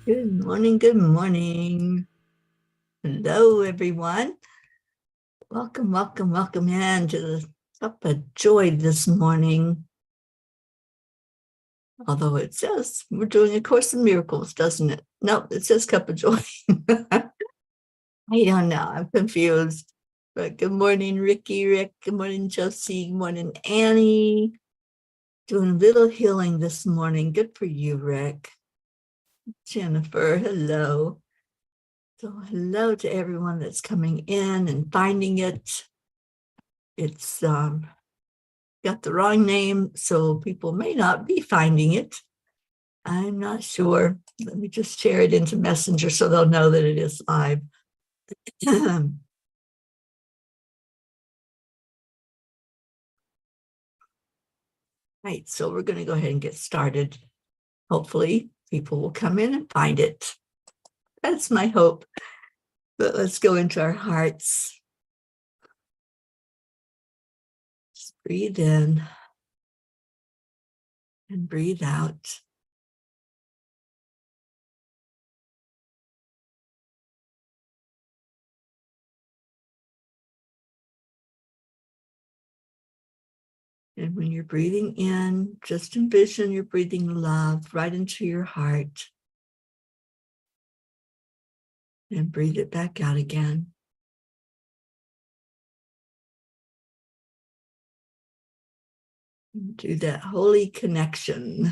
Good morning, good morning. Hello, everyone. Welcome, welcome, welcome in to the Cuppa JoY this morning. Although it says we're doing A Course in Miracles, doesn't it? No, it says Cuppa JoY. I don't know, I'm confused. But good morning, Ricky, Rick. Good morning, Josie. Good morning, Annie. Doing a little healing this morning. Good for you, Rick. Jennifer, hello. So hello to everyone that's coming in and finding it. It's got the wrong name, so people may not be finding it. I'm not sure. Let me just share it into Messenger so they'll know that it is live. Right, so we're going to go ahead and get started. Hopefully, people will come in and find it. That's my hope. But let's go into our hearts. Just breathe in and breathe out. And when you're breathing in, just envision you're breathing love right into your heart. And breathe it back out again. And do that holy connection.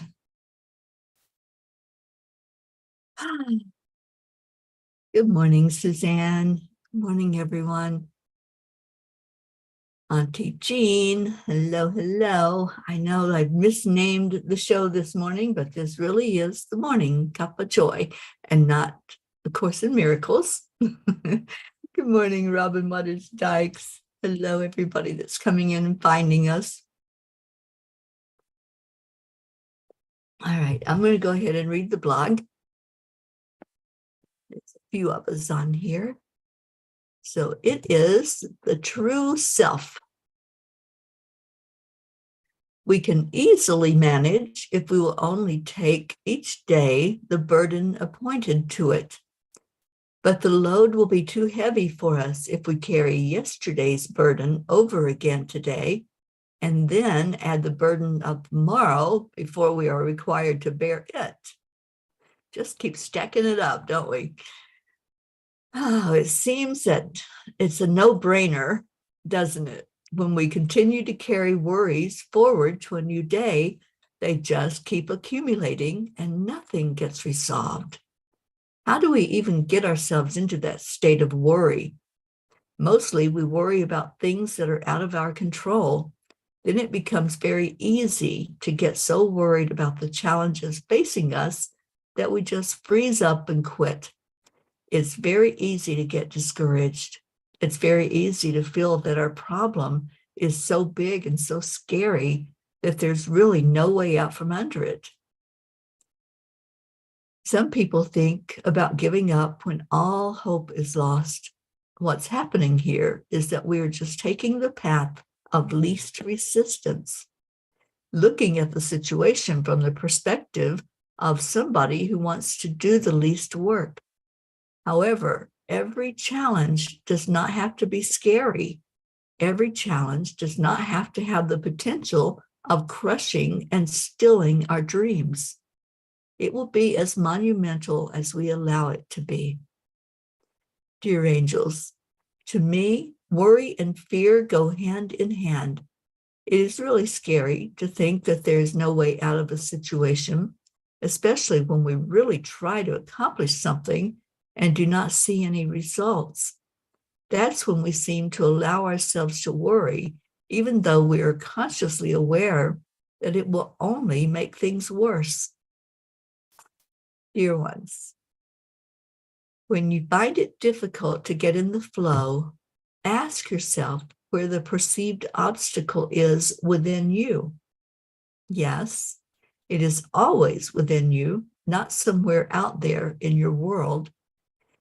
Good morning, Suzanne. Good morning, everyone. Auntie Jean, hello, hello. I know I've misnamed the show this morning, but this really is the morning Cuppa JoY and not A Course in Miracles. Good morning, Robin Waters Dykes. Hello, everybody that's coming in and finding us. All right, I'm going to go ahead and read the blog. There's a few of us on here. So it is the true self. We can easily manage if we will only take each day the burden appointed to it. But the load will be too heavy for us if we carry yesterday's burden over again today, and then add the burden of tomorrow before we are required to bear it. Just keep stacking it up, don't we? Oh, it seems that it's a no-brainer, doesn't it? When we continue to carry worries forward to a new day, they just keep accumulating and nothing gets resolved. How do we even get ourselves into that state of worry? Mostly we worry about things that are out of our control. Then it becomes very easy to get so worried about the challenges facing us that we just freeze up and quit. It's very easy to get discouraged. It's very easy to feel that our problem is so big and so scary that there's really no way out from under it. Some people think about giving up when all hope is lost. What's happening here is that we're just taking the path of least resistance, looking at the situation from the perspective of somebody who wants to do the least work. However, every challenge does not have to be scary. Every challenge does not have to have the potential of crushing and stilling our dreams. It will be as monumental as we allow it to be. Dear angels, to me, worry and fear go hand in hand. It is really scary to think that there is no way out of a situation, especially when we really try to accomplish something and do not see any results. That's when we seem to allow ourselves to worry, even though we are consciously aware that it will only make things worse. Dear ones, when you find it difficult to get in the flow, ask yourself where the perceived obstacle is within you. Yes, it is always within you, not somewhere out there in your world.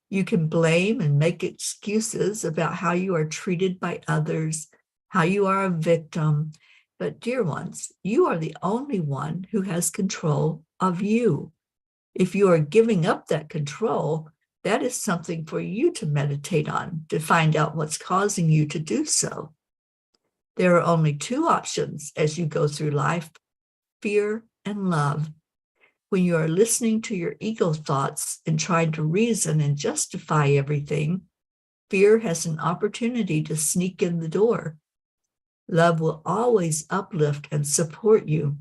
You can blame and make excuses about how you are treated by others, how you are a victim. But dear ones, you are the only one who has control of you. If you are giving up that control, that is something for you to meditate on, to find out what's causing you to do so. There are only two options as you go through life: fear and love. When you are listening to your ego thoughts and trying to reason and justify everything, fear has an opportunity to sneak in the door. Love will always uplift and support you.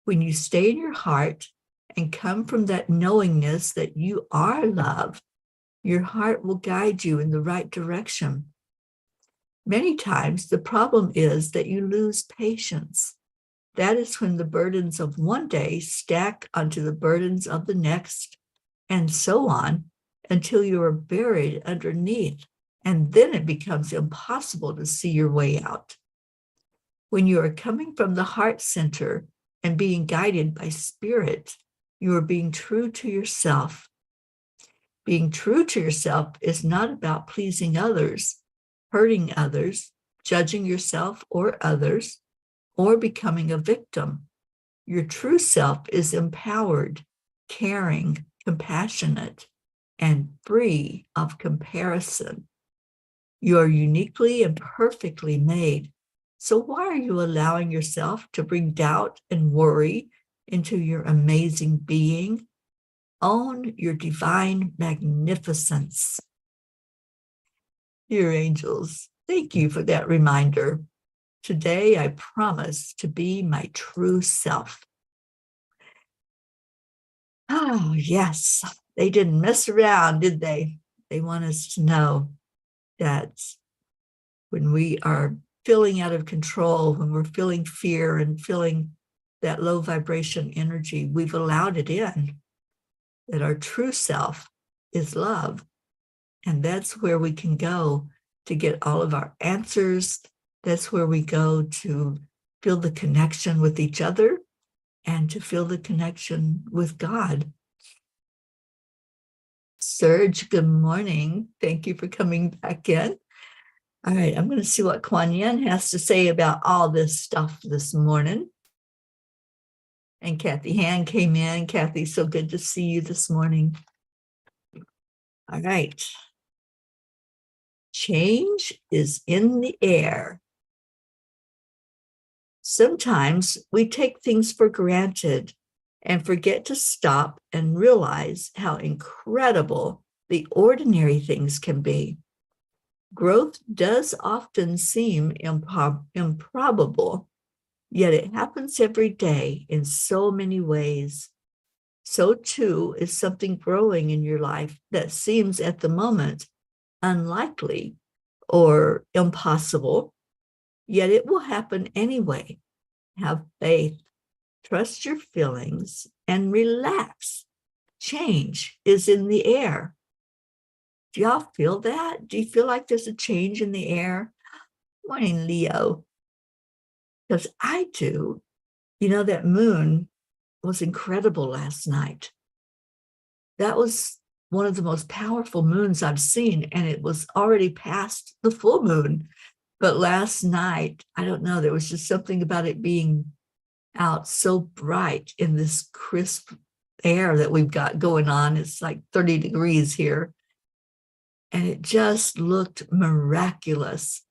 When you stay in your heart and come from that knowingness that you are love, your heart will guide you in the right direction. Many times, the problem is that you lose patience. That is when the burdens of one day stack onto the burdens of the next, and so on, until you are buried underneath, and then it becomes impossible to see your way out. When you are coming from the heart center and being guided by spirit, you are being true to yourself. Being true to yourself is not about pleasing others, hurting others, judging yourself or others, or becoming a victim. Your true self is empowered, caring, compassionate, and free of comparison. You are uniquely and perfectly made. So why are you allowing yourself to bring doubt and worry into your amazing being? Own your divine magnificence. Dear angels, thank you for that reminder. Today, I promise to be my true self. Oh, yes, they didn't mess around, did they? They want us to know that when we are feeling out of control, when we're feeling fear and feeling that low vibration energy, we've allowed it in, that our true self is love. And that's where we can go to get all of our answers. That's where we go to feel the connection with each other and to feel the connection with God. Serge, good morning. Thank you for coming back in. All right, I'm going to see what Kuan Yin has to say about all this stuff this morning. And Kathy Han came in. Kathy, so good to see you this morning. All right. Change is in the air. Sometimes we take things for granted and forget to stop and realize how incredible the ordinary things can be. Growth does often seem improbable, yet it happens every day in so many ways. So too is something growing in your life that seems at the moment unlikely or impossible, yet it will happen anyway. Have faith, trust your feelings, and relax. Change is in the air. Do y'all feel that? Do you feel like there's a change in the air? Morning, Leo. Because I do. You know, that moon was incredible last night. That was one of the most powerful moons I've seen, and it was already past the full moon. But last night, I don't know, there was just something about it being out so bright in this crisp air that we've got going on. It's like 30 degrees here. And it just looked miraculous.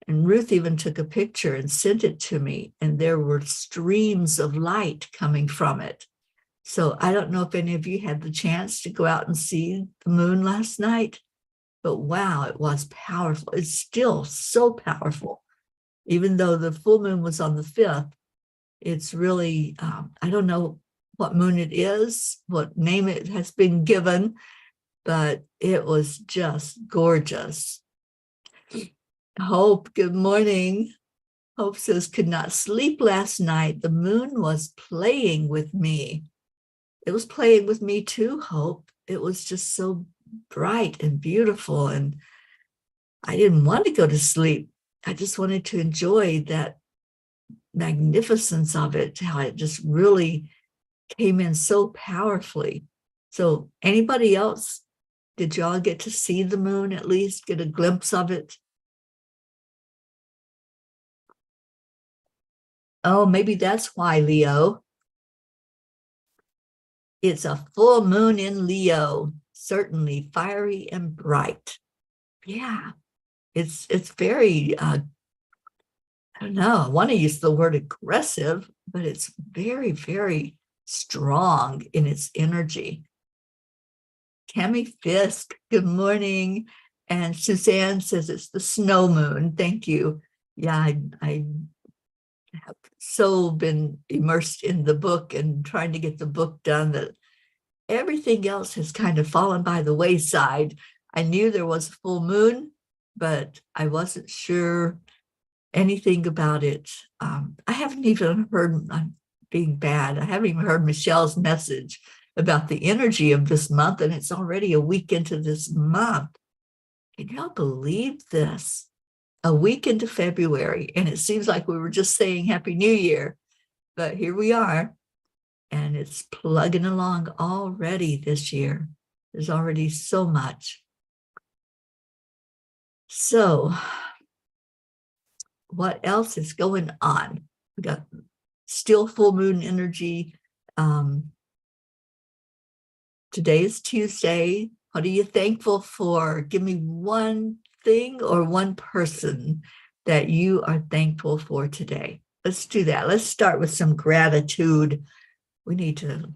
And Ruth even took a picture and sent it to me, and there were streams of light coming from it. So I don't know if any of you had the chance to go out and see the moon last night, but wow, it was powerful. It's still so powerful. Even though the full moon was on the 5th, it's really, I don't know what moon it is, what name it has been given, but it was just gorgeous. Hope, good morning. Hope says, could not sleep last night. The moon was playing with me. It was playing with me too, Hope. It was just so bright and beautiful. And I didn't want to go to sleep. I just wanted to enjoy that magnificence of it, how it just really came in so powerfully. So anybody else, did y'all get to see the moon at least, get a glimpse of it? Oh, maybe that's why, Leo. It's a full moon in Leo, certainly fiery and bright. Yeah, it's very, I don't know, I want to use the word aggressive, but it's very, very strong in its energy. Tammy Fisk, good morning. And Suzanne says it's the snow moon. Thank you. Yeah, I have so been immersed in the book and trying to get the book done that everything else has kind of fallen by the wayside. I knew there was a full moon, but I wasn't sure anything about it. I haven't even heard, I'm being bad, I haven't even heard Michelle's message about the energy of this month, and it's already a week into this month. Can y'all believe this? A week into February, and it seems like we were just saying Happy New Year, but here we are, and it's plugging along already this year. There's already so much. So what else is going on? We got still full moon energy. Today is Tuesday. What are you thankful for? Give me one thing or one person that you are thankful for today. Let's do that. Let's start with some gratitude. We need to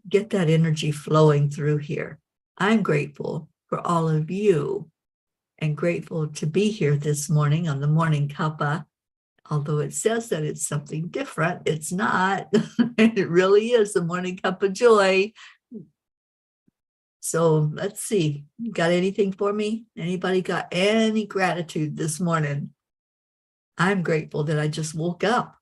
get that energy flowing through here. I'm grateful for all of you and grateful to be here this morning on the morning Cuppa. Although it says that it's something different, it's not. It really is the morning cup of joy. So let's see. Got anything for me? Anybody got any gratitude this morning? I'm grateful that I just woke up.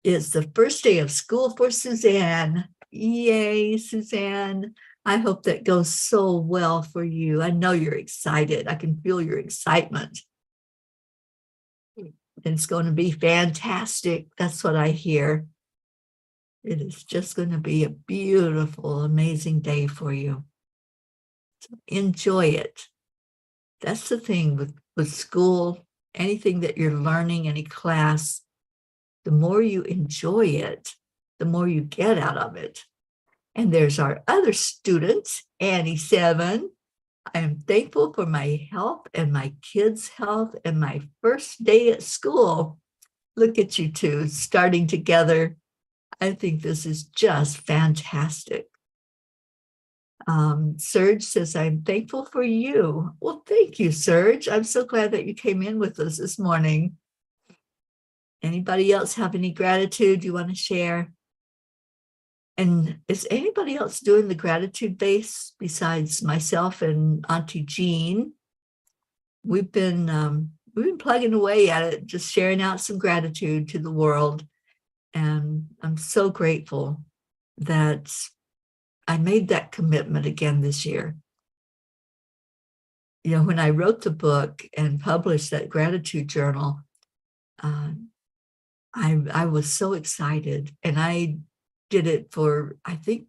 It's the first day of school for Suzanne. Yay, Suzanne. I hope that goes so well for you. I know you're excited. I can feel your excitement. It's going to be fantastic. That's what I hear. It is just going to be a beautiful, amazing day for you. So enjoy it. That's the thing with school, anything that you're learning, any class, the more you enjoy it, the more you get out of it. And there's our other student, Annie 7. I am thankful for my health and my kids' health and my first day at school. Look at you two starting together. I think this is just fantastic. Serge says, I'm thankful for you. Well, thank you, Serge. I'm so glad that you came in with us this morning. Anybody else have any gratitude you want to share? And is anybody else doing the gratitude base besides myself and Auntie Jean? We've been plugging away at it, just sharing out some gratitude to the world. And I'm so grateful that I made that commitment again this year. You know, when I wrote the book and published that gratitude journal, I was so excited, and I did it for, I think,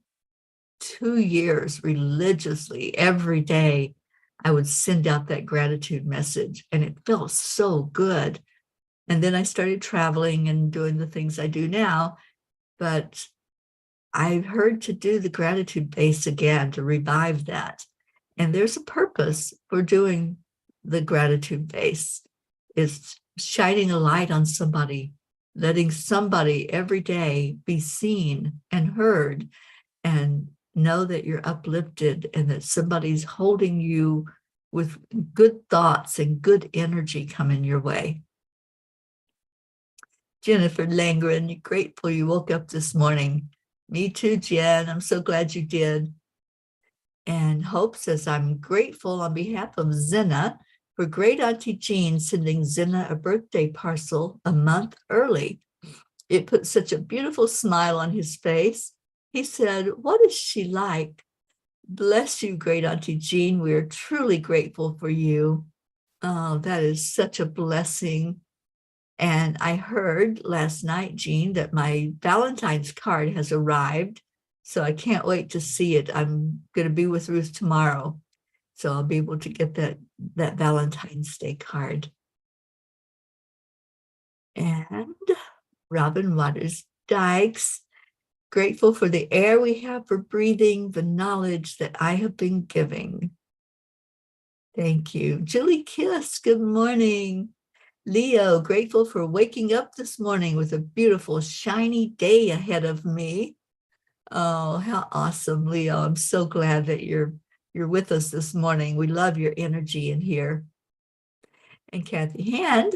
2 years religiously. Every day I would send out that gratitude message, and it felt so good. And then I started traveling and doing the things I do now. But I've heard to do the gratitude base again to revive that. And there's a purpose for doing the gratitude base. It's shining a light on somebody, letting somebody every day be seen and heard and know that you're uplifted and that somebody's holding you with good thoughts and good energy coming your way. Jennifer Langren, you're grateful you woke up this morning. Me too, Jen. I'm so glad you did. And Hope says, I'm grateful on behalf of Zena for great Auntie Jean sending Zena a birthday parcel a month early. It put such a beautiful smile on his face. He said, what is she like? Bless you, great Auntie Jean. We are truly grateful for you. Oh, that is such a blessing. And I heard last night, Jean, that my Valentine's card has arrived. So I can't wait to see it. I'm going to be with Ruth tomorrow. So I'll be able to get that Valentine's Day card. And Robin Waters Dykes, grateful for the air we have for breathing, the knowledge that I have been giving. Thank you. Julie Kiss, good morning. Leo, grateful for waking up this morning with a beautiful, shiny day ahead of me. Oh, how awesome, Leo. I'm so glad that you're with us this morning. We love your energy in here. And Kathy Hand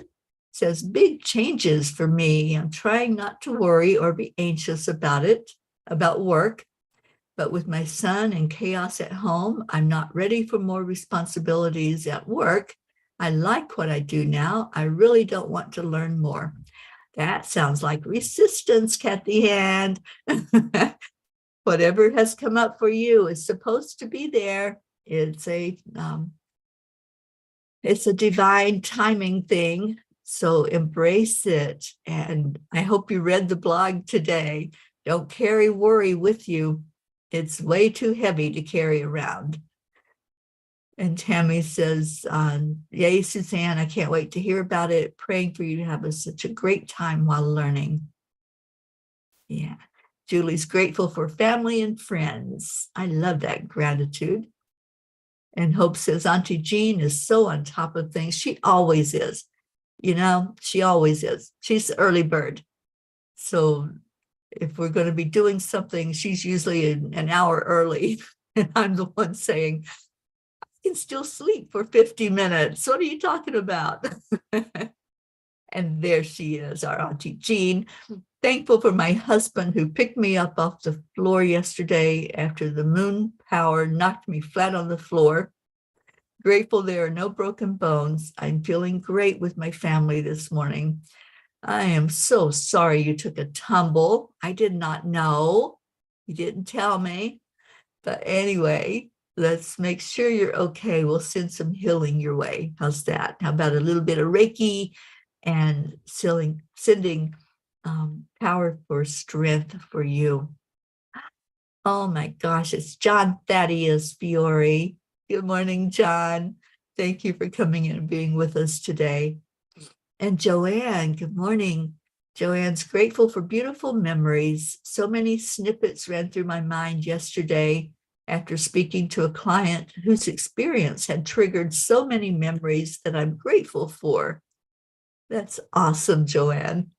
says, big changes for me. I'm trying not to worry or be anxious about work. But with my son and chaos at home, I'm not ready for more responsibilities at work. I like what I do now. I really don't want to learn more. That sounds like resistance, Kathy Hand. Whatever has come up for you is supposed to be there. It's a divine timing thing. So embrace it. And I hope you read the blog today. Don't carry worry with you. It's way too heavy to carry around. And Tammy says, yay, Suzanne, I can't wait to hear about it. Praying for you to have such a great time while learning. Yeah. Julie's grateful for family and friends. I love that gratitude. And Hope says, Auntie Jean is so on top of things. She always is. She always is. She's the early bird. So if we're going to be doing something, she's usually an hour early. And I'm the one saying, I can still sleep for 50 minutes. What are you talking about? And there she is, our Auntie Jean. Thankful for my husband who picked me up off the floor yesterday after the moon power knocked me flat on the floor. Grateful there are no broken bones. I'm feeling great with my family this morning. I am so sorry you took a tumble. I did not know. You didn't tell me. But anyway, let's make sure you're okay. We'll send some healing your way. How's that? How about a little bit of Reiki and sending power for strength for you? Oh my gosh, it's John Thaddeus Fiore. Good morning, John. Thank you for coming in and being with us today. And Joanne, good morning. Joanne's grateful for beautiful memories. So many snippets ran through my mind yesterday after speaking to a client whose experience had triggered so many memories that I'm grateful for. That's awesome, Joanne.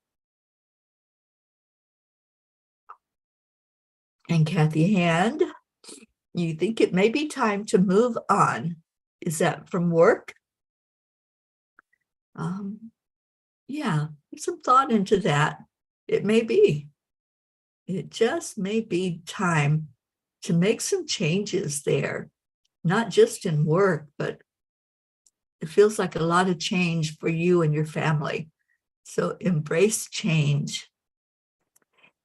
And Kathy Hand, you think it may be time to move on. Is that from work? Yeah, put some thought into that. It may be. It just may be time to make some changes there, not just in work, but it feels like a lot of change for you and your family. So embrace change.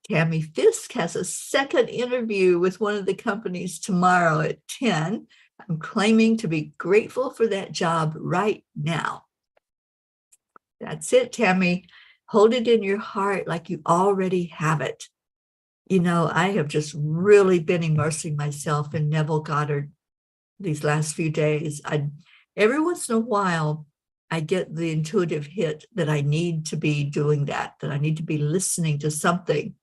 Tammy Fisk has a second interview with one of the companies tomorrow at 10. I'm claiming to be grateful for that job right now. That's it, Tammy. Hold it in your heart like you already have it. I have just really been immersing myself in Neville Goddard these last few days. Every once in a while, I get the intuitive hit that I need to be doing that I need to be listening to something.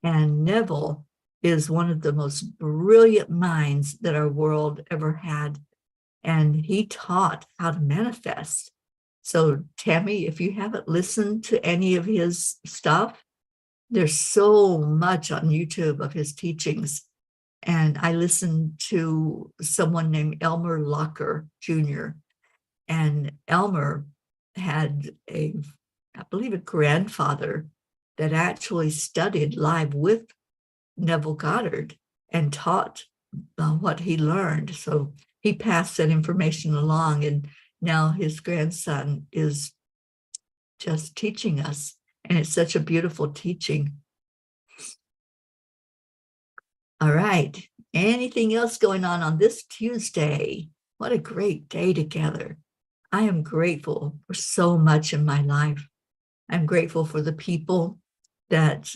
And Neville is one of the most brilliant minds that our world ever had. And he taught how to manifest. So, Tammy, if you haven't listened to any of his stuff, there's so much on YouTube of his teachings. And I listened to someone named Elmer Locker Jr. And Elmer had I believe, a grandfather that actually studied live with Neville Goddard and taught what he learned. So he passed that information along, and now his grandson is just teaching us. And it's such a beautiful teaching. All right. Anything else going on this Tuesday? What a great day together. I am grateful for so much in my life. I'm grateful for the people that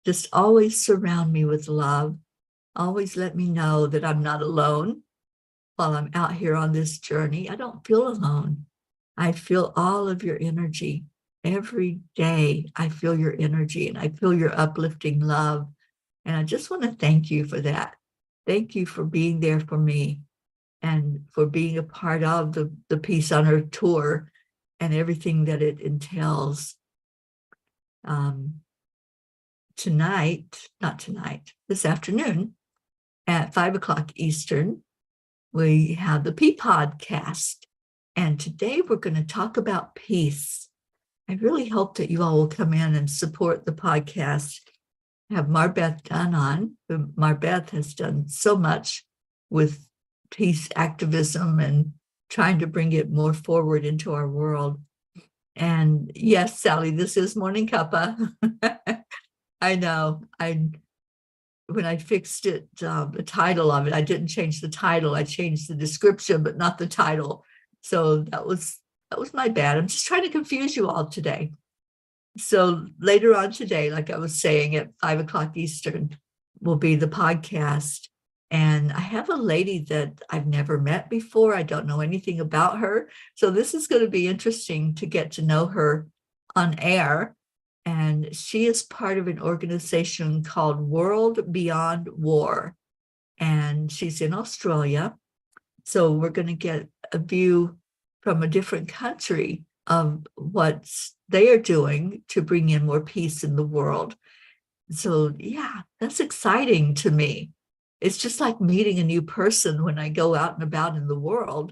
just always surround me with love, always let me know that I'm not alone while I'm out here on this journey. I don't feel alone. I feel all of your energy. Every day I feel your energy and I feel your uplifting love. And I just want to thank you for that. Thank you for being there for me and for being a part of the Peace on Earth tour and everything that it entails. This afternoon at 5:00 Eastern, we have the P podcast. And today we're going to talk about peace. I really hope that you all will come in and support the podcast. I have Marbeth Dunn on. Marbeth has done so much with peace activism and trying to bring it more forward into our world. And yes, Sally, this is Morning Cuppa. I know. When I fixed it, the title of it, I didn't change the title. I changed the description, but not the title. So that was my bad. I'm just trying to confuse you all today. So later on today, like I was saying, at 5:00 Eastern, will be the podcast. And I have a lady that I've never met before. I don't know anything about her. So this is going to be interesting to get to know her on air. And she is part of an organization called World Beyond War. And she's in Australia. So we're going to get a view from a different country of what they are doing to bring in more peace in the world. So yeah, that's exciting to me. It's just like meeting a new person when I go out and about in the world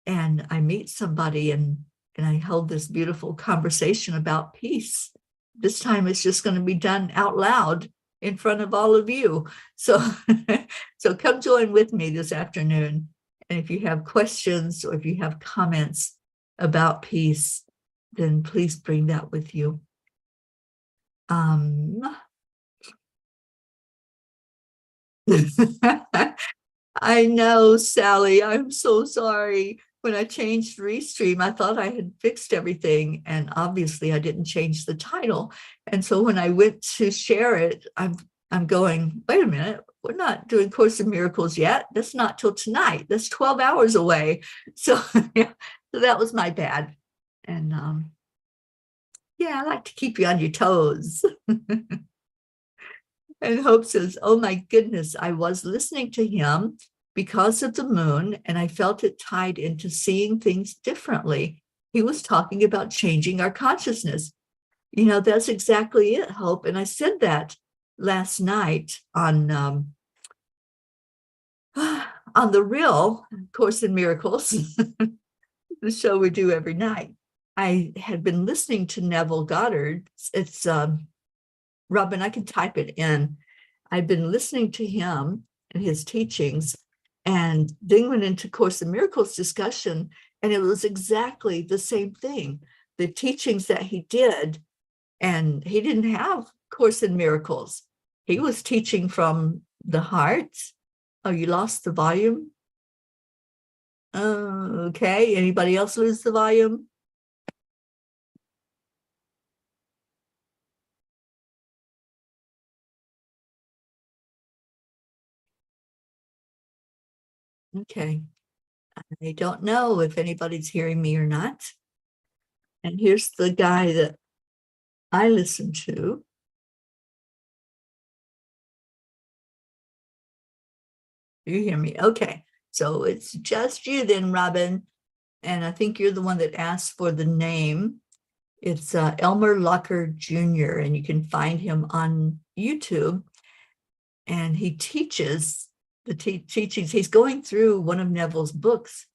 and I meet somebody and I held this beautiful conversation about peace. This time it's just going to be done out loud in front of all of you. So, so come join with me this afternoon. And if you have questions or if you have comments about peace, then please bring that with you. I know, Sally, I'm so sorry. When I changed Restream, I thought I had fixed everything, and obviously I didn't change the title. And so when I went to share it, I'm going, wait a minute, we're not doing Course in Miracles yet. That's not till tonight. That's 12 hours away. So, yeah, so that was my bad. And yeah, I like to keep you on your toes. And Hope says, oh my goodness, I was listening to him because of the moon, and I felt it tied into seeing things differently. He was talking about changing our consciousness. You know, that's exactly it, Hope. And I said that last night on the real Course in Miracles, the show we do every night. I had been listening to Neville Goddard. It's Robin, I can type it in. I've been listening to him and his teachings, and then went into Course in Miracles discussion, and it was exactly the same thing. The teachings that he did, and he didn't have Course in Miracles. He was teaching from the heart. Oh, you lost the volume? Okay. Anybody else lose the volume? Okay. I don't know if anybody's hearing me or not. And here's the guy that I listen to. You hear me? Okay. So it's just you then, Robin. And I think you're the one that asked for the name. It's Elmer Locker Jr., and you can find him on YouTube. And he teaches the teachings. He's going through one of Neville's books.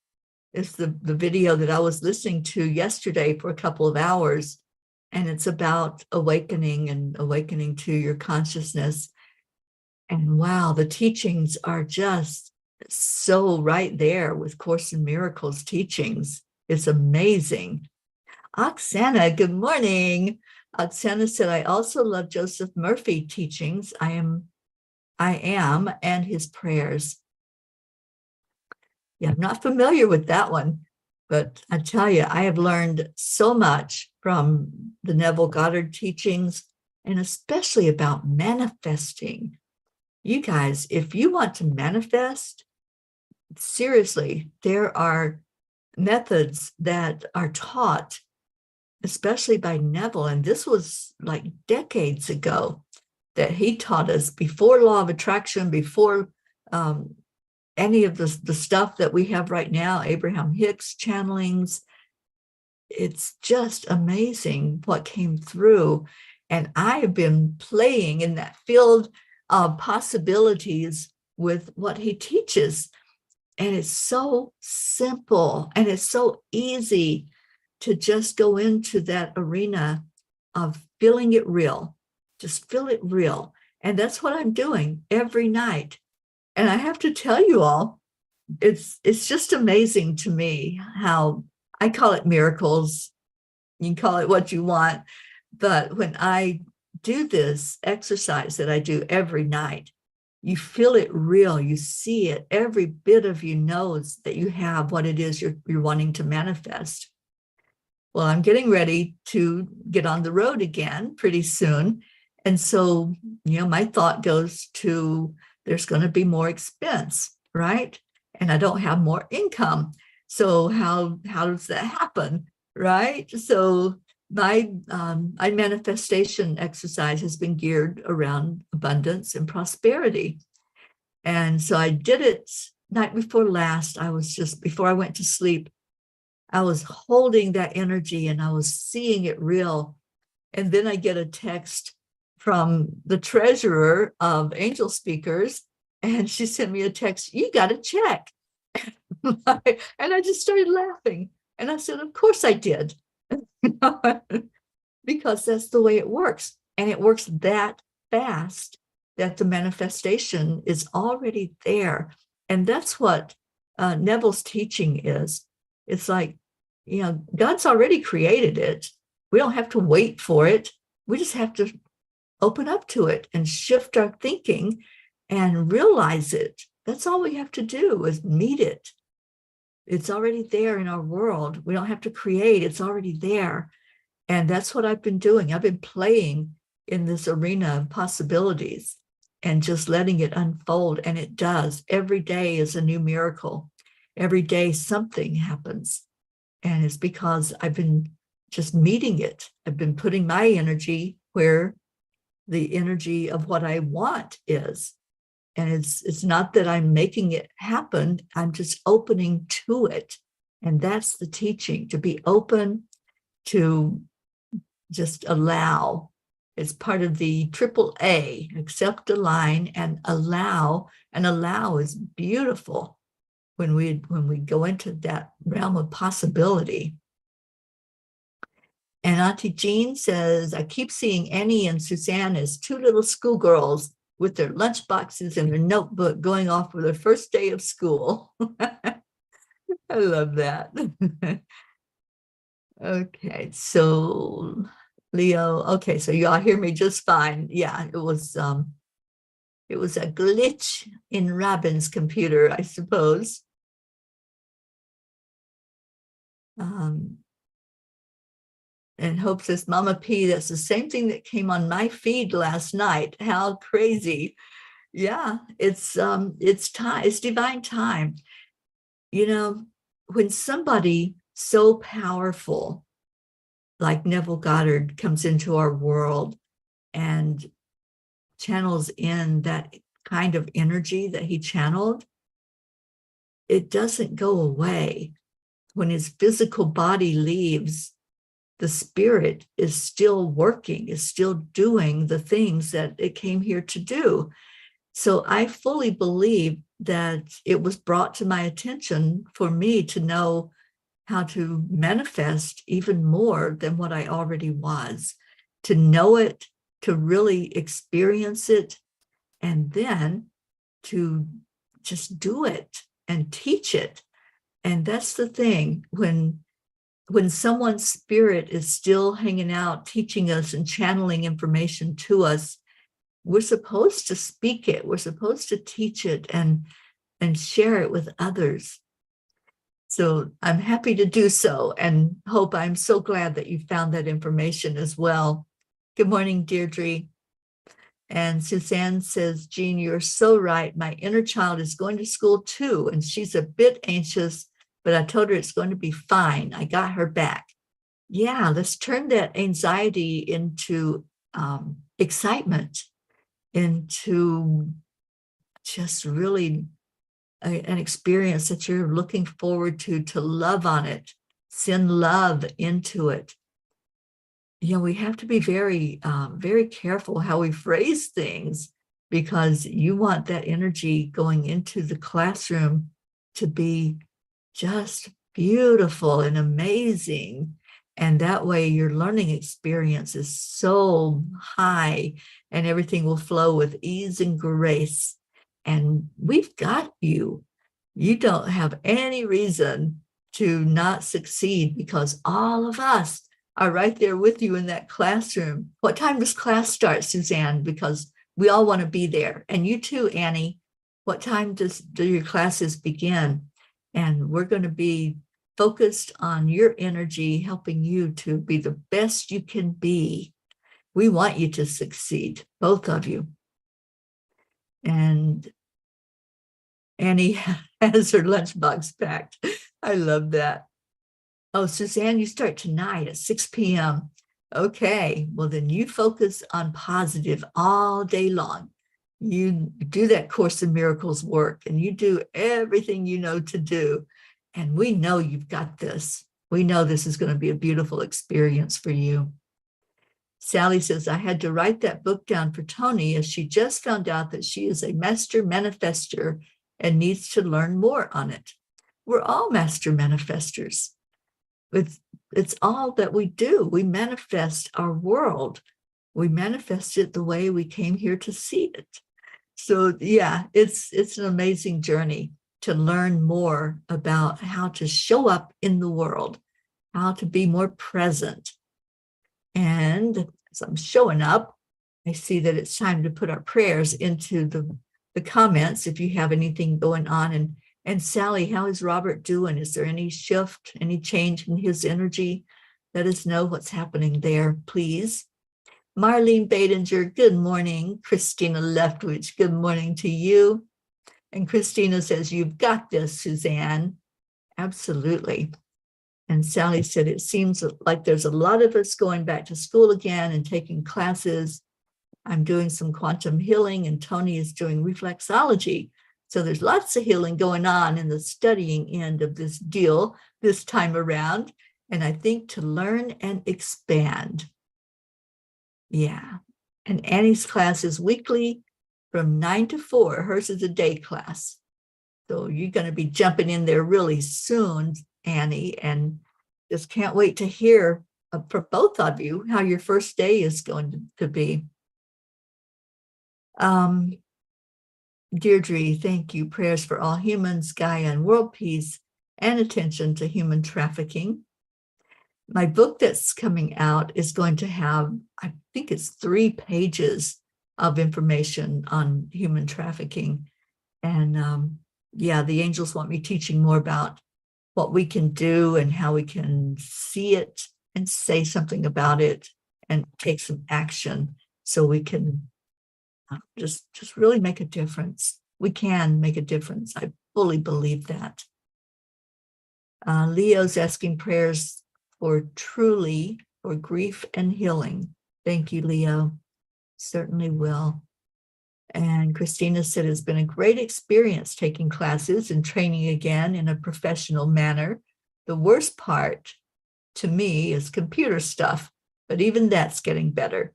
It's the video that I was listening to yesterday for a couple of hours. And it's about awakening and awakening to your consciousness. And wow, the teachings are just so right there with Course in Miracles teachings. It's amazing. Oksana, good morning. Oksana said, I also love Joseph Murphy teachings. I am, and his prayers. Yeah, I'm not familiar with that one, but I tell you, I have learned so much from the Neville Goddard teachings, and especially about manifesting. You guys, if you want to manifest, seriously, there are methods that are taught, especially by Neville. And this was like decades ago that he taught us, before law of attraction, before any of the stuff that we have right now, Abraham Hicks channelings. It's just amazing what came through. And I have been playing in that field of possibilities with what he teaches. And it's so simple and it's so easy to just go into that arena of feeling it real. Just feel it real. And that's what I'm doing every night. And I have to tell you all, it's just amazing to me how, I call it miracles. You can call it what you want. But when I do this exercise that I do every night, you feel it real. You see it. Every bit of you knows that you have what it is you're wanting to manifest. Well, I'm getting ready to get on the road again pretty soon. And so, my thought goes to, there's going to be more expense, right? And I don't have more income. So how does that happen, right? So my manifestation exercise has been geared around abundance and prosperity. And so I did it night before last. Before I went to sleep, I was holding that energy and I was seeing it real. And then I get a text from the treasurer of Angel Speakers, and she sent me a text, you got a check. And I just started laughing. And I said, of course I did. Because that's the way it works. And it works that fast that the manifestation is already there. And that's what Neville's teaching is. It's like, God's already created it. We don't have to wait for it. We just have to open up to it and shift our thinking and realize it. That's all we have to do is meet it. It's already there in our world. We don't have to create. It's already there. And that's what I've been doing. I've been playing in this arena of possibilities and just letting it unfold. And it does. Every day is a new miracle. Every day something happens. And it's because I've been just meeting it. I've been putting my energy where the energy of what I want is. And it's not that I'm making it happen. I'm just opening to it. And that's the teaching, to be open, to just allow. It's part of the AAA, accept, align, and allow. And allow is beautiful when we go into that realm of possibility. And Auntie Jean says, I keep seeing Annie and Suzanne as two little schoolgirls with their lunch boxes and their notebook going off for their first day of school. I love that. Okay, so Leo, okay, so y'all hear me just fine. Yeah, it was a glitch in Robin's computer, I suppose. And Hope says, Mama P, that's the same thing that came on my feed last night. How crazy. Yeah, it's time, it's divine time. When somebody so powerful like Neville Goddard comes into our world and channels in that kind of energy that he channeled, it doesn't go away. When his physical body leaves, the spirit is still working, is still doing the things that it came here to do. So I fully believe that it was brought to my attention for me to know how to manifest even more than what I already was, to know it, to really experience it, and then to just do it and teach it. And that's the thing, when someone's spirit is still hanging out, teaching us and channeling information to us, we're supposed to speak it. We're supposed to teach it and share it with others. So I'm happy to do so, and Hope, I'm so glad that you found that information as well. Good morning, Deirdre. And Suzanne says, Jean, you're so right. My inner child is going to school too, and she's a bit anxious, but I told her it's going to be fine. I got her back. Yeah, let's turn that anxiety into excitement, into just really an experience that you're looking forward to love on it, send love into it. You know, we have to be very, very careful how we phrase things, because you want that energy going into the classroom to be just beautiful and amazing. And that way your learning experience is so high and everything will flow with ease and grace. And we've got you. You don't have any reason to not succeed, because all of us are right there with you in that classroom. What time does class start, Suzanne? Because we all want to be there. And you too, Annie. What time do your classes begin? And we're going to be focused on your energy, helping you to be the best you can be. We want you to succeed, both of you. And Annie has her lunchbox packed. I love that. Oh, Suzanne, you start tonight at 6 p.m. Okay, well, then you focus on positive all day long. You do that Course in Miracles work, and you do everything you know to do. And we know you've got this. We know this is going to be a beautiful experience for you. Sally says, I had to write that book down for Tony, as she just found out that she is a master manifester and needs to learn more on it. We're all master manifestors. It's all that we do. We manifest our world. We manifest it the way we came here to see it. So yeah, it's an amazing journey to learn more about how to show up in the world, how to be more present. And as I'm showing up, I see that it's time to put our prayers into the comments if you have anything going on. And Sally, how is Robert doing? Is there any shift, any change in his energy? Let us know what's happening there, please. Marlene Badinger, good morning. Christina Leftwich, good morning to you. And Christina says, you've got this, Suzanne. Absolutely. And Sally said, it seems like there's a lot of us going back to school again and taking classes. I'm doing some quantum healing, and Tony is doing reflexology. So there's lots of healing going on in the studying end of this deal this time around. And I think to learn and expand. Yeah. And Annie's class is weekly from 9 to 4. Hers is a day class. So you're going to be jumping in there really soon, Annie, and just can't wait to hear from both of you how your first day is going to be. Deirdre, thank you. Prayers for all humans, Gaia, and world peace, and attention to human trafficking. My book that's coming out is going to have, I think it's 3 pages of information on human trafficking. And yeah, the angels want me teaching more about what we can do and how we can see it and say something about it and take some action so we can just really make a difference. We can make a difference. I fully believe that. Leo's asking prayers for grief and healing. Thank you, Leo. Certainly will. And Christina said it's been a great experience taking classes and training again in a professional manner. The worst part to me is computer stuff, but even that's getting better.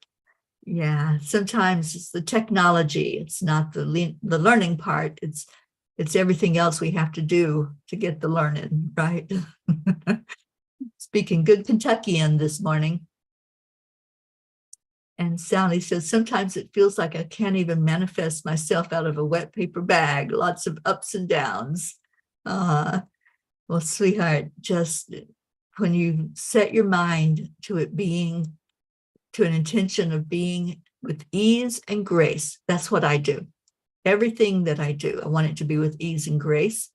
Yeah, sometimes it's the technology. It's not the learning part. It's everything else we have to do to get the learning, right? Speaking good Kentuckian this morning. And Sally says, sometimes it feels like I can't even manifest myself out of a wet paper bag. Lots of ups and downs. Well, sweetheart, just when you set your mind to it being, to an intention of being with ease and grace, that's what I do. Everything that I do, I want it to be with ease and grace.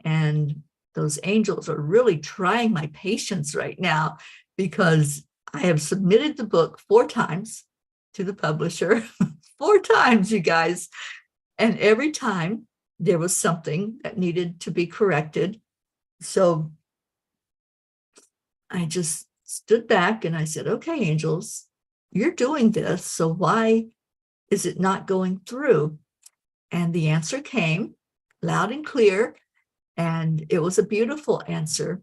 And those angels are really trying my patience right now, because I have submitted the book 4 times to the publisher, 4 times, you guys. And every time there was something that needed to be corrected. So I just stood back and I said, okay, angels, you're doing this. So why is it not going through? And the answer came loud and clear. And it was a beautiful answer.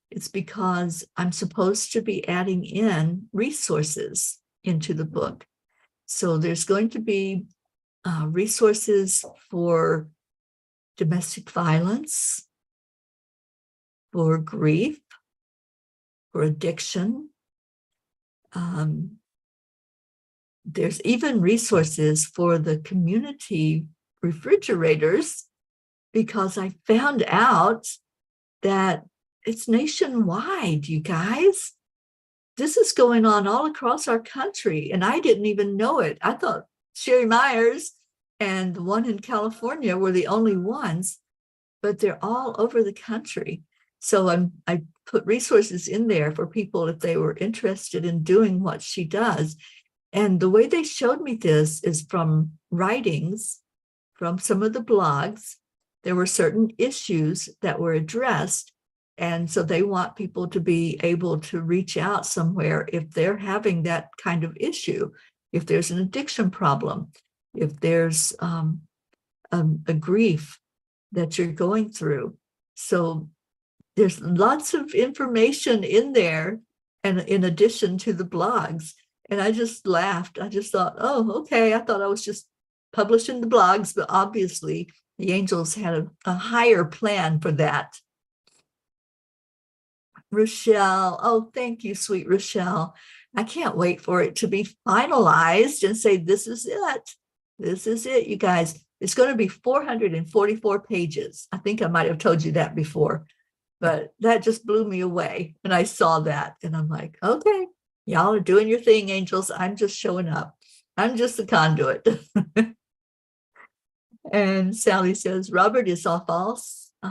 It's because I'm supposed to be adding in resources into the book. So there's going to be resources for domestic violence, for grief, for addiction. There's even resources for the community refrigerators, because I found out that it's nationwide, you guys. This is going on all across our country, and I didn't even know it. I thought Sherry Myers and the one in California were the only ones, but they're all over the country. So I put resources in there for people if they were interested in doing what she does. And the way they showed me this is from writings from some of the blogs. There were certain issues that were addressed. And so they want people to be able to reach out somewhere if they're having that kind of issue, if there's an addiction problem, if there's a grief that you're going through. So there's lots of information in there, and in addition to the blogs. And I just laughed. I just thought, oh, okay. I thought I was just publishing the blogs, but obviously the angels had a higher plan for that. Rochelle, oh, thank you, sweet Rochelle. I can't wait for it to be finalized and say, this is it. This is it, you guys. It's going to be 444 pages. I think I might have told you that before, but that just blew me away. And I saw that and I'm like, okay, y'all are doing your thing, angels. I'm just showing up. I'm just the conduit. And Sally says, Robert is off all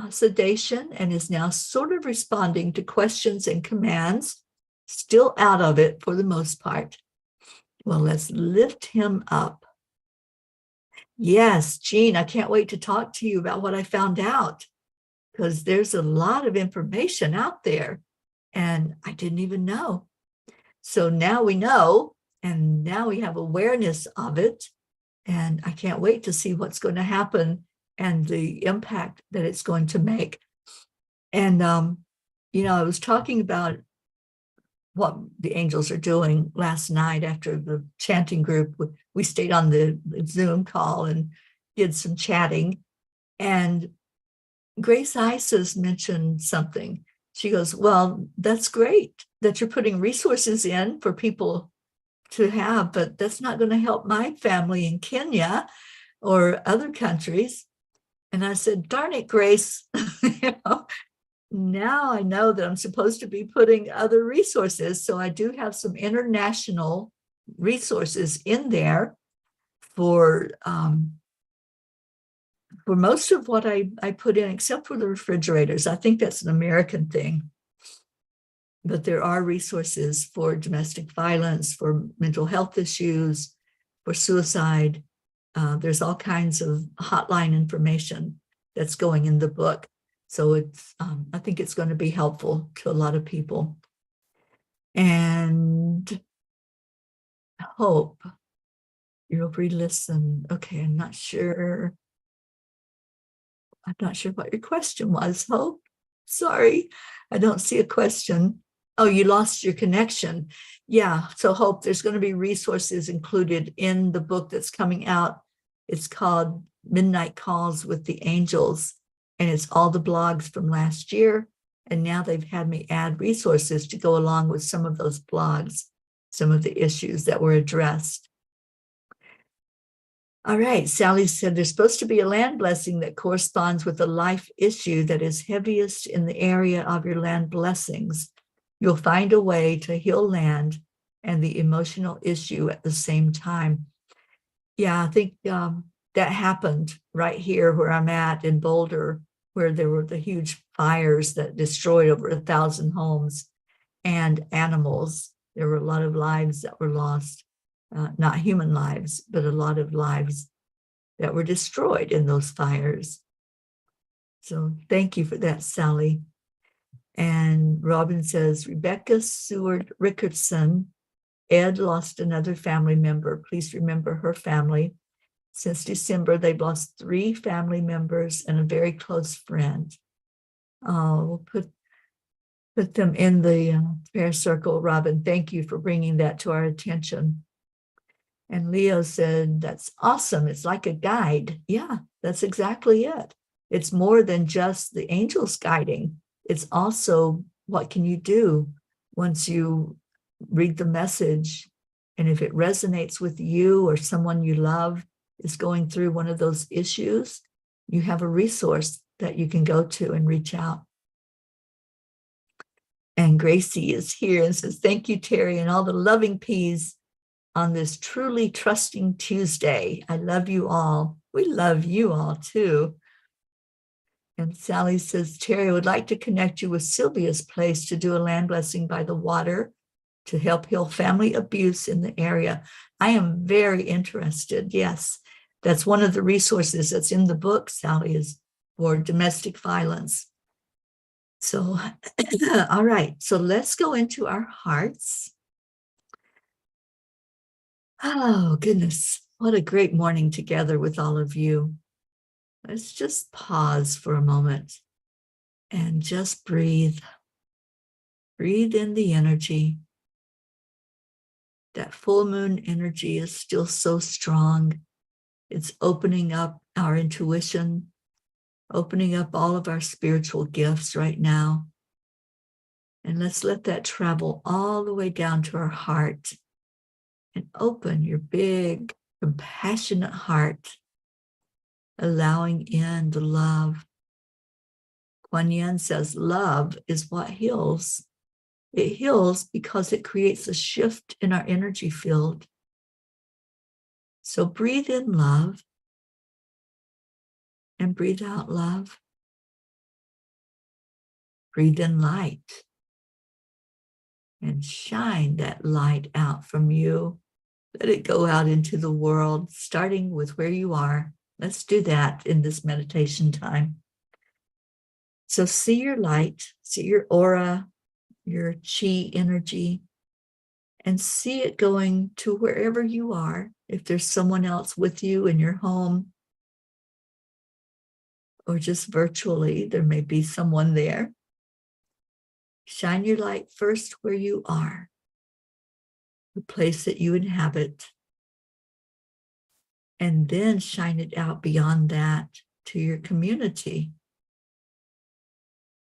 sedation and is now sort of responding to questions and commands, still out of it for the most part. Well, let's lift him up. Yes, Jean, I can't wait to talk to you about what I found out, because there's a lot of information out there and I didn't even know. So now we know, and now we have awareness of it. And I can't wait to see what's going to happen and the impact that it's going to make. And, I was talking about what the angels are doing last night after the chanting group. We stayed on the Zoom call and did some chatting. And Grace Isis mentioned something. She goes, well, that's great that you're putting resources in for people to have, but that's not going to help my family in Kenya or other countries. And I said, darn it, Grace, now I know that I'm supposed to be putting other resources. So I do have some international resources in there for most of what I put in, except for the refrigerators. I think that's an American thing. But there are resources for domestic violence, for mental health issues, for suicide. There's all kinds of hotline information that's going in the book. So I think it's going to be helpful to a lot of people. And Hope You'll re-listen. Okay, I'm not sure what your question was, Hope. Sorry, I don't see a question. Oh, you lost your connection. Yeah, so Hope, there's going to be resources included in the book that's coming out. It's called Midnight Calls with the Angels, and it's all the blogs from last year. And now they've had me add resources to go along with some of those blogs, some of the issues that were addressed. All right, Sally said there's supposed to be a land blessing that corresponds with the life issue that is heaviest in the area of your land blessings. You'll find a way to heal land and the emotional issue at the same time. Yeah, I think that happened right here where I'm at in Boulder, where there were the huge fires that destroyed over 1,000 homes and animals. There were a lot of lives that were lost. Not human lives, but a lot of lives that were destroyed in those fires. So thank you for that, Sally. And Robin says, Rebecca Seward Rickardson, Ed lost another family member. Please remember her family. Since December, they've lost 3 family members and a very close friend. We'll put them in the prayer circle, Robin. Thank you for bringing that to our attention. And Leo said, that's awesome. It's like a guide. Yeah, that's exactly it. It's more than just the angels guiding. It's also what can you do once you read the message. And if it resonates with you or someone you love is going through one of those issues, you have a resource that you can go to and reach out. And Gracie is here and says, thank you, Teri, and all the loving peas on this truly trusting Tuesday. I love you all. We love you all too. And Sally says, Teri, I would like to connect you with Sylvia's place to do a land blessing by the water to help heal family abuse in the area. I am very interested. Yes, that's one of the resources that's in the book, Sally, is for domestic violence. So, all right, so let's go into our hearts. Oh, goodness. What a great morning together with all of you. Let's just pause for a moment and just breathe. Breathe in the energy. That full moon energy is still so strong. It's opening up our intuition, opening up all of our spiritual gifts right now. And let's let that travel all the way down to our heart. And open your big, compassionate heart, allowing in the love. Kuan Yin says, love is what heals. It heals because it creates a shift in our energy field. So breathe in love and breathe out love. Breathe in light and shine that light out from you. Let it go out into the world, starting with where you are. Let's do that in this meditation time. So see your light, see your aura, your chi energy, and see it going to wherever you are. If there's someone else with you in your home, or just virtually, there may be someone there. Shine your light first where you are, the place that you inhabit, and then shine it out beyond that to your community.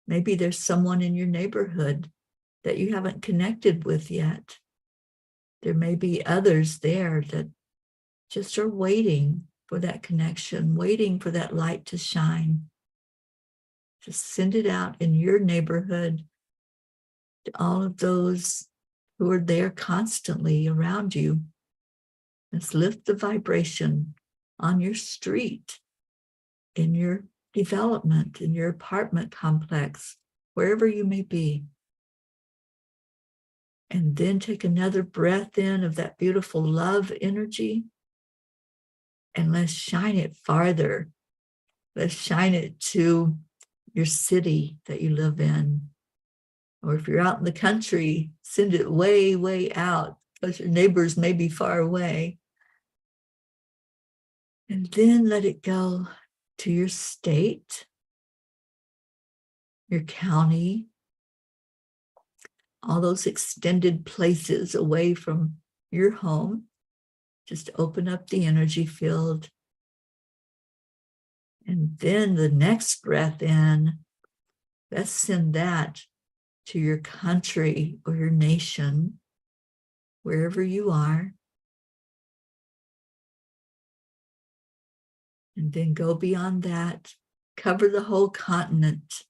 Maybe there's someone in your neighborhood that you haven't connected with yet. There may be others there that just are waiting for that connection, waiting for that light to shine. Just send it out in your neighborhood to all of those who are there constantly around you. Let's lift the vibration on your street, in your development, in your apartment complex, wherever you may be. And then take another breath in of that beautiful love energy. And let's shine it farther. Let's shine it to your city that you live in. Or if you're out in the country, send it way, way out because your neighbors may be far away. And then let it go to your state, your county, all those extended places away from your home. Just open up the energy field. And then the next breath in, let's send that to your country or your nation, wherever you are. And then go beyond that, cover the whole continent.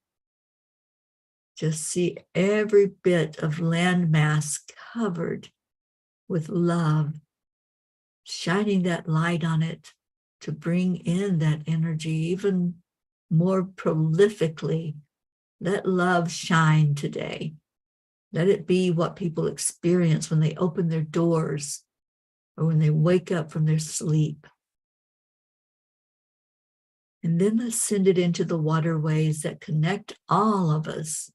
Just see every bit of landmass covered with love, shining that light on it to bring in that energy even more prolifically. Let love shine today. Let it be what people experience when they open their doors or when they wake up from their sleep. And then let's send it into the waterways that connect all of us.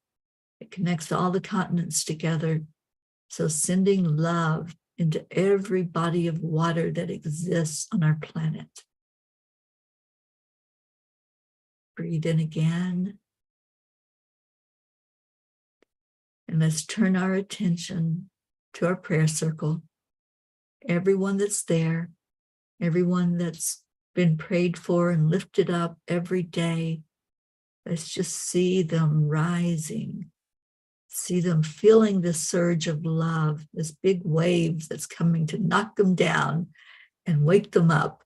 It connects all the continents together. So sending love into every body of water that exists on our planet. Breathe in again. And let's turn our attention to our prayer circle. Everyone that's there, everyone that's been prayed for and lifted up every day. Let's just see them rising. See them feeling this surge of love, this big wave that's coming to knock them down and wake them up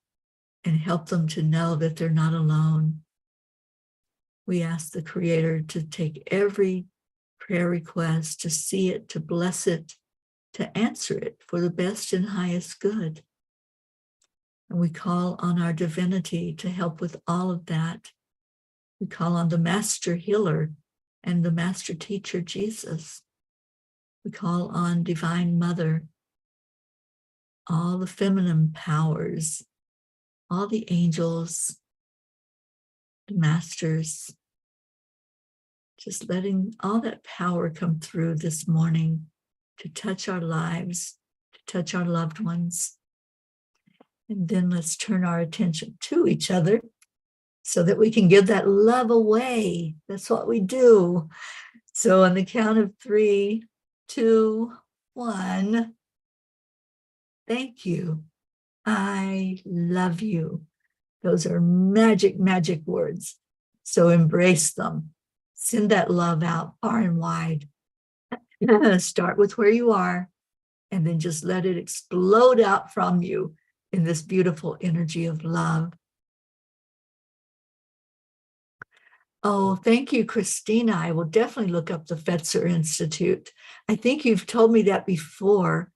and help them to know that they're not alone. We ask the Creator to take every prayer request, to see it, to bless it, to answer it for the best and highest good. And we call on our divinity to help with all of that. We call on the Master Healer and the Master Teacher, Jesus. We call on Divine Mother, all the feminine powers, all the angels, the masters, just letting all that power come through this morning to touch our lives, to touch our loved ones. And then let's turn our attention to each other so that we can give that love away. That's what we do. So on the count of 3, 2, 1, thank you. I love you. Those are magic, magic words. So embrace them. Send that love out far and wide. Start with where you are, and then just let it explode out from you in this beautiful energy of love. Oh, thank you, Christina. I will definitely look up the Fetzer Institute. I think you've told me that before.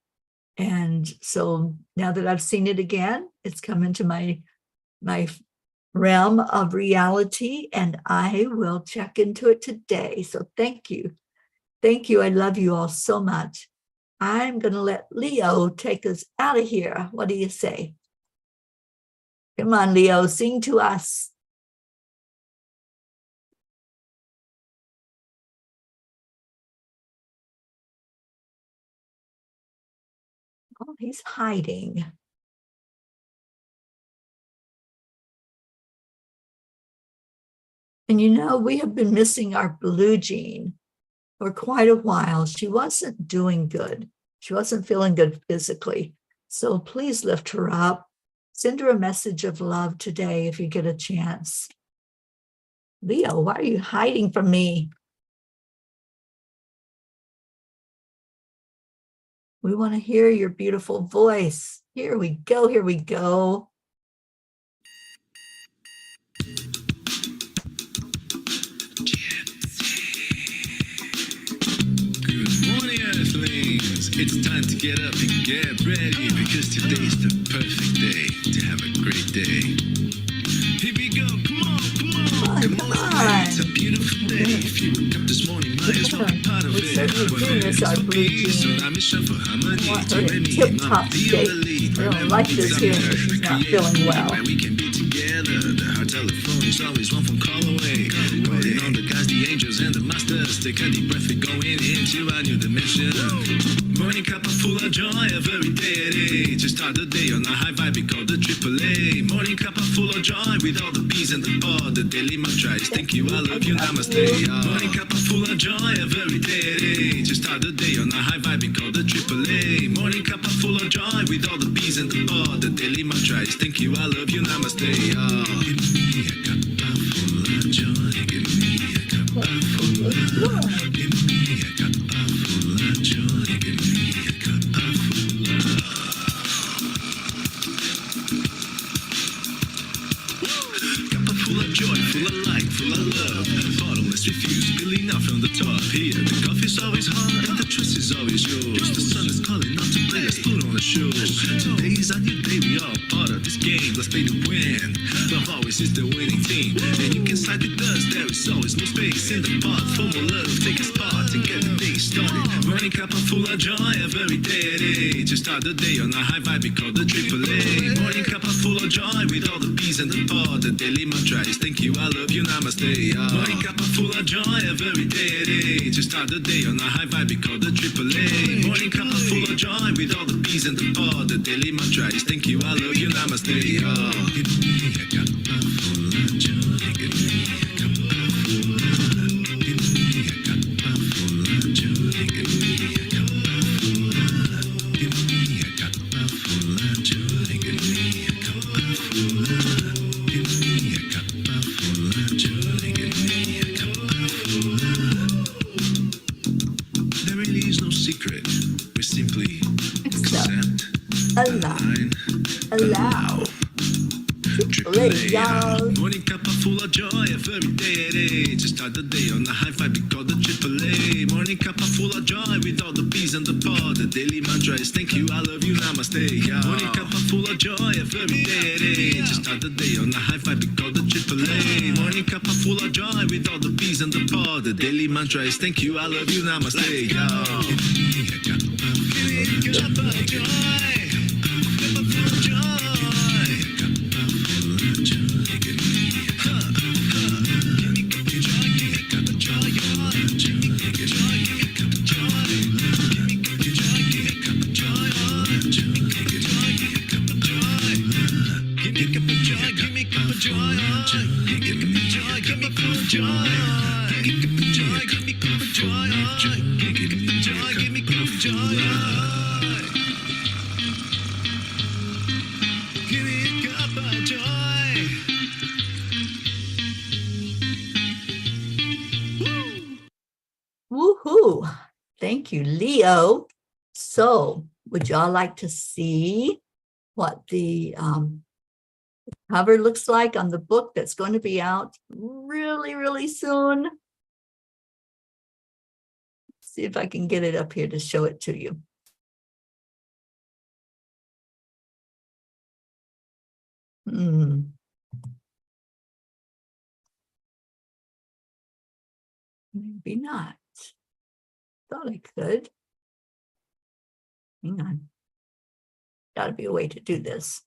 And so now that I've seen it again, it's come into my realm of reality, and I will check into it today. So thank you. Thank you. I love you all so much. I'm going to let Leo take us out of here. What do you say? Come on, Leo, sing to us. Oh, he's hiding. And you know, we have been missing our Blue Jean for quite a while. She wasn't doing good. She wasn't feeling good physically. So please lift her up. Send her a message of love today if you get a chance. Leo, why are you hiding from me? We want to hear your beautiful voice. Here we go, here we go. It's time to get up and get ready, because today's the perfect day to have a great day. Here we go, come on. It's a beautiful day. If you woke up this morning, might as well be part of it. Certainly is our Blue Jean. I want her in tip-top state. I don't like this here if she's not feeling well. We can be together. The heart telephone is always one phone call away. Waiting on the guys, the angels, and the masters. Take a deep breath and going into a new dimension. Morning cup of full of joy, every day. Just start the day on a high vibe, we call the AAA. Morning cup of full of joy with all the bees and the pod. The daily mantra is thank you, I love you, namaste. Morning cup of full of joy, every day. Just start the day on a high vibe, we call the AAA. Morning cup of full of joy with all the bees and the pod. The daily mantra is thank you, I love you, namaste. Give me a cup full of joy. Give me a cup full of love. Give me a cup full of joy. Give me a cup full of cup full of joy, full of light, full of love. Bottomless refuse, spilling out from the top. Here, the coffee's always hot and the trust is always yours. The sun is calling out to play, let's put on a show. Today's a new day, we all part of this game. Let's play to win. Love always is the winning team. And you can slide with us, there is always no space in the pot. For more love, take a spot and get the day started. Morning cup full of joy, every day. Just start the day on a high vibe, we call the AAA. Morning cup full of joy with all the bees and the pod. The daily mantra is thank you, I love you, namaste. Morning cup full of joy, every day. Just start the day on a high vibe, we call the AAA. Morning cup full of joy with all the bees and the pod. The daily mantra is thank you, I love you, namaste. Give me a cup full of joy. Give me a cup full of love. Give me a cup full of joy. Give me a cup full of love. Give me a cup full of joy. Give me a cup full of love. Give me a cup full of joy. Give me a cup full of love. There really is no secret. We simply accept, align, allow. y'all. Morning cup full of joy, every day. Just start the day on a high vibe, we call the AAA. Morning cup full of joy with all the bees and the pod. The daily mantra is thank you, I love you, namaste. Morning cup full of joy, every day. Just start the day on a high vibe, we call the AAA. Morning cup full of joy with all the bees and the pod. The daily mantra is thank you, I love you, namaste. Give me a cup of joy. Woohoo! Thank you, Leo. So, would y'all like to see what the cover looks like on the book that's going to be out really, really soon? See if I can get it up here to show it to you. Maybe not. Thought I could. Hang on. Gotta be a way to do this.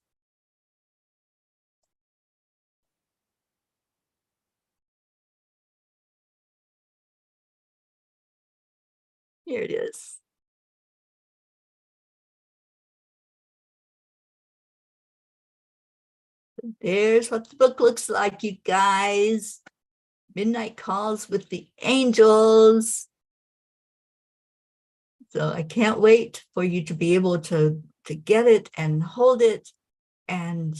Here it is. There's what the book looks like, you guys. Midnight Calls with the Angels. So I can't wait for you to be able to get it and hold it and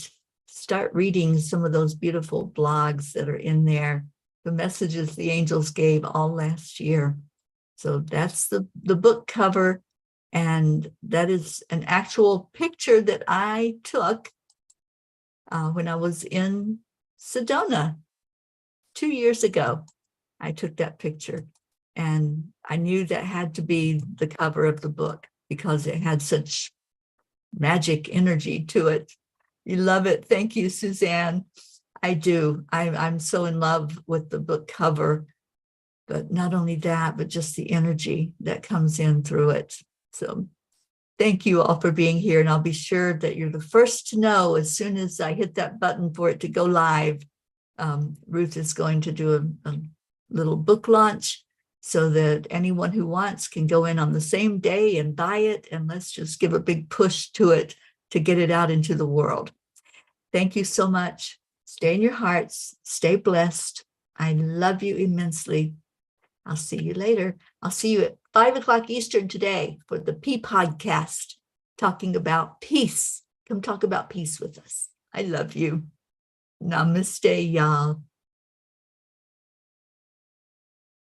start reading some of those beautiful blogs that are in there, the messages the angels gave all last year. So that's the book cover, and that is an actual picture that I took when I was in Sedona 2 years ago. I took that picture, and I knew that had to be the cover of the book because it had such magic energy to it. You love it. Thank you, Suzanne. I do. I'm so in love with the book cover, but not only that, but just the energy that comes in through it. So thank you all for being here, and I'll be sure that you're the first to know as soon as I hit that button for it to go live. Ruth is going to do a little book launch, so that anyone who wants can go in on the same day and buy it. And let's just give a big push to it to get it out into the world. Thank you so much. Stay in your hearts. Stay blessed. I love you immensely. I'll see you later. I'll see you at 5 o'clock Eastern today for the P podcast, talking about peace. Come talk about peace with us. I love you. Namaste, y'all.